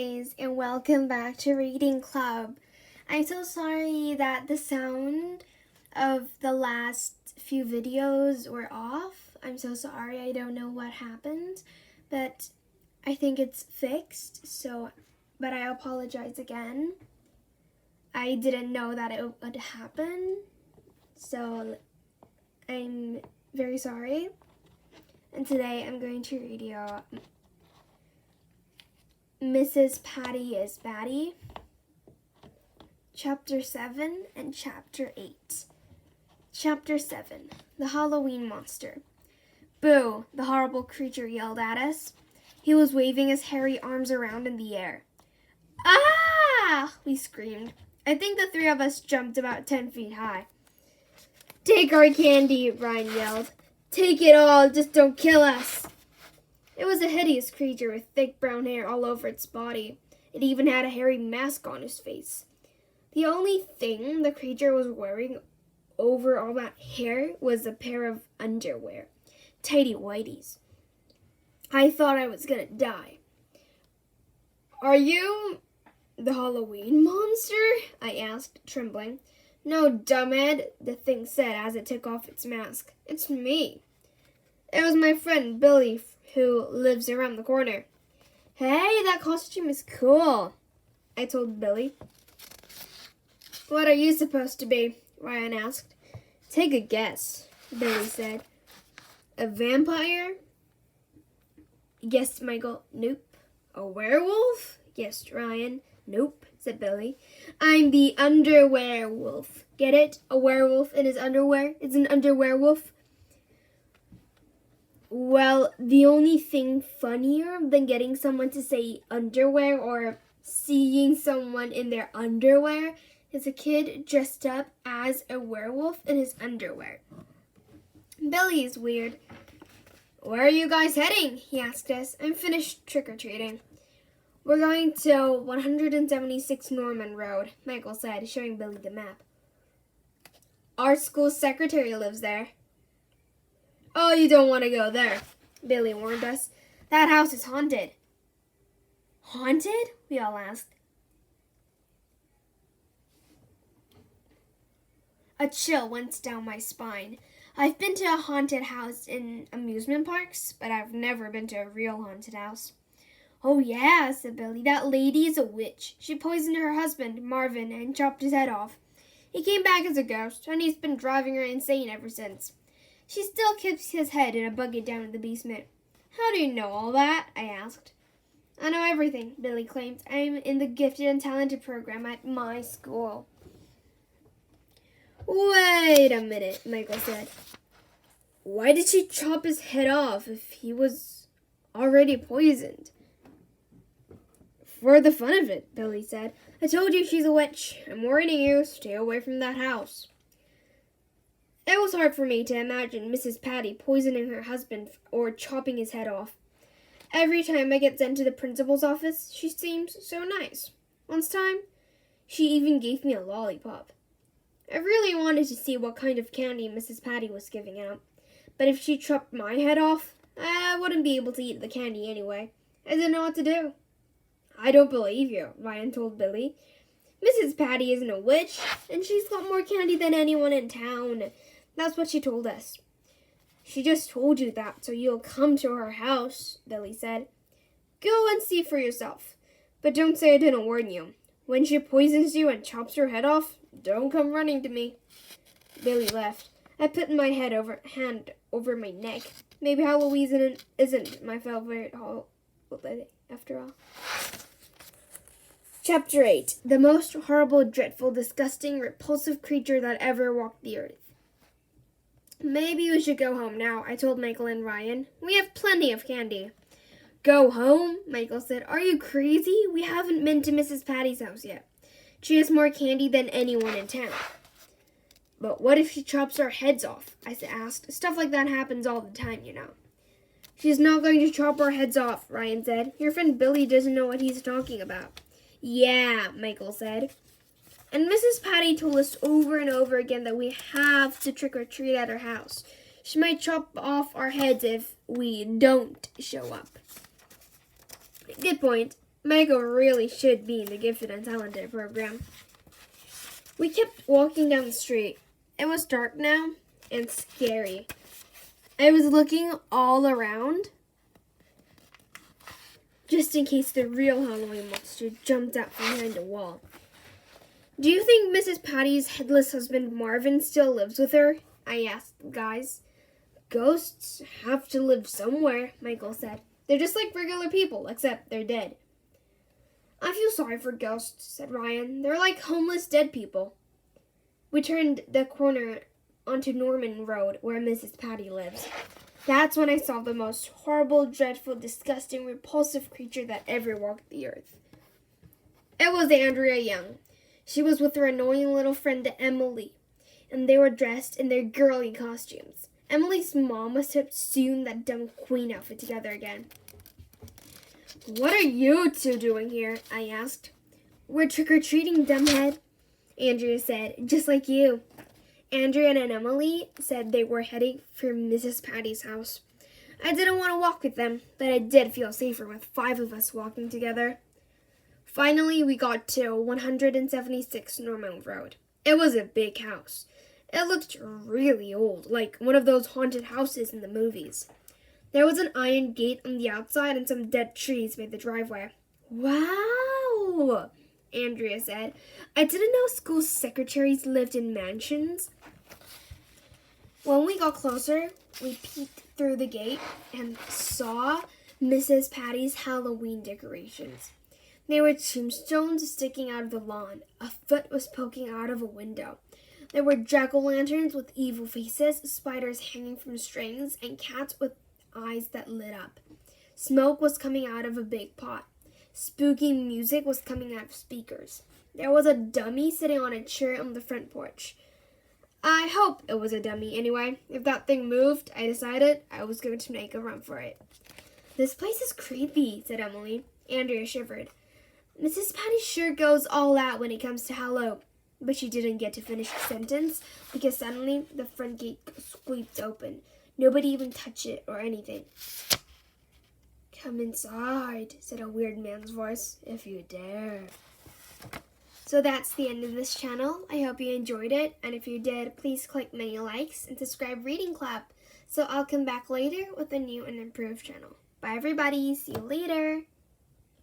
guys, and welcome back to Reading Club. I'm so sorry that the sound of the last few videos were off. I'm so sorry, I don't know what happened, but I think it's fixed, but I apologize again. I didn't know that it would happen, so I'm very sorry. And today I'm going to read you Mrs. Patty is Batty, Chapter 7 and Chapter 8. Chapter 7, The Halloween Monster. Boo, the horrible creature yelled at us. He was waving his hairy arms around in the air. Ah! We screamed. I think the three of us jumped about 10 feet high. Take our candy, Ryan yelled. Take it all, just don't kill us. It was a hideous creature with thick brown hair all over its body. It even had a hairy mask on his face. The only thing the creature was wearing over all that hair was a pair of underwear, tighty whities. I thought I was gonna die. Are you the Halloween monster? I asked, trembling. No, dumbhead, the thing said as it took off its mask. It's me. It was my friend Billy, who lives around the corner. Hey, that costume is cool, I told Billy. What are you supposed to be? Ryan asked. Take a guess, Billy said. A vampire? Guessed Michael. Nope. A werewolf? Guessed Ryan. Nope, said Billy. I'm the underwear wolf. Get it? A werewolf in his underwear is an underwear-wolf. Well, the only thing funnier than getting someone to say underwear or seeing someone in their underwear is a kid dressed up as a werewolf in his underwear. Billy is weird. Where are you guys heading? He asked us. I'm finished trick-or-treating. We're going to 176 Norman Road, Michael said, showing Billy the map. Our school secretary lives there. Oh, you don't want to go there, Billy warned us. That house is haunted. Haunted? We all asked. A chill went down my spine. I've been to a haunted house in amusement parks, but I've never been to a real haunted house. Oh yeah, said Billy. That lady is a witch. She poisoned her husband, Marvin, and chopped his head off. He came back as a ghost, and he's been driving her insane ever since. She still keeps his head in a bucket down in the basement. How do you know all that? I asked. I know everything, Billy claimed. I'm in the gifted and talented program at my school. Wait a minute, Michael said. Why did she chop his head off if he was already poisoned? For the fun of it, Billy said. I told you she's a witch. I'm warning you, stay away from that house. It was hard for me to imagine Mrs. Patty poisoning her husband or chopping his head off. Every time I get sent to the principal's office, she seems so nice. Once time, she even gave me a lollipop. I really wanted to see what kind of candy Mrs. Patty was giving out, but if she chopped my head off, I wouldn't be able to eat the candy anyway. I didn't know what to do. I don't believe you, Ryan told Billy. Mrs. Patty isn't a witch, and she's got more candy than anyone in town. That's what she told us. She just told you that so you'll come to her house, Billy said. Go and see for yourself, but don't say I didn't warn you. When she poisons you and chops your head off, don't come running to me. Billy left. I put my hand over my neck. Maybe Halloween isn't my favorite holiday after all. Chapter 8. The most horrible, dreadful, disgusting, repulsive creature that ever walked the earth. Maybe we should go home now, I told Michael and Ryan. We have plenty of candy. Go home? Michael said. Are you crazy? We haven't been to Mrs. Patty's house yet. She has more candy than anyone in town. But what if she chops our heads off? I asked. Stuff like that happens all the time, you know. She's not going to chop our heads off, Ryan said. Your friend Billy doesn't know what he's talking about. Yeah, Michael said. And Mrs. Patty told us over and over again that we have to trick-or-treat at her house. She might chop off our heads if we don't show up. Good point. Michael really should be in the Gifted and Talented program. We kept walking down the street. It was dark now and scary. I was looking all around just in case the real Halloween monster jumped out from behind a wall. Do you think Mrs. Patty's headless husband Marvin still lives with her? I asked the guys. Ghosts have to live somewhere, Michael said. They're just like regular people, except they're dead. I feel sorry for ghosts, said Ryan. They're like homeless dead people. We turned the corner onto Norman Road, where Mrs. Patty lives. That's when I saw the most horrible, dreadful, disgusting, repulsive creature that ever walked the earth. It was Andrea Young. She was with her annoying little friend Emily, and they were dressed in their girly costumes. Emily's mom must have sewn that dumb queen outfit together again. What are you two doing here? I asked. We're trick-or-treating, dumbhead, Andrea said, just like you. Andrea and Emily said they were heading for Mrs. Patty's house. I didn't want to walk with them, but I did feel safer with 5 of us walking together. Finally, we got to 176 Norman Road. It was a big house. It looked really old, like one of those haunted houses in the movies. There was an iron gate on the outside and some dead trees made the driveway. Wow, Andrea said. I didn't know school secretaries lived in mansions. When we got closer, we peeked through the gate and saw Mrs. Patty's Halloween decorations. There were tombstones sticking out of the lawn. A foot was poking out of a window. There were jack-o'-lanterns with evil faces, spiders hanging from strings, and cats with eyes that lit up. Smoke was coming out of a big pot. Spooky music was coming out of speakers. There was a dummy sitting on a chair on the front porch. I hope it was a dummy anyway. If that thing moved, I decided I was going to make a run for it. This place is creepy, said Emily. Andrea shivered. Mrs. Patty sure goes all out when it comes to Halloween. But she didn't get to finish the sentence because suddenly the front gate squeaked open. Nobody even touched it or anything. Come inside, said a weird man's voice, if you dare. So that's the end of this channel. I hope you enjoyed it, and if you did, please click many likes and subscribe Reading Club. So I'll come back later with a new and improved channel. Bye everybody, see you later.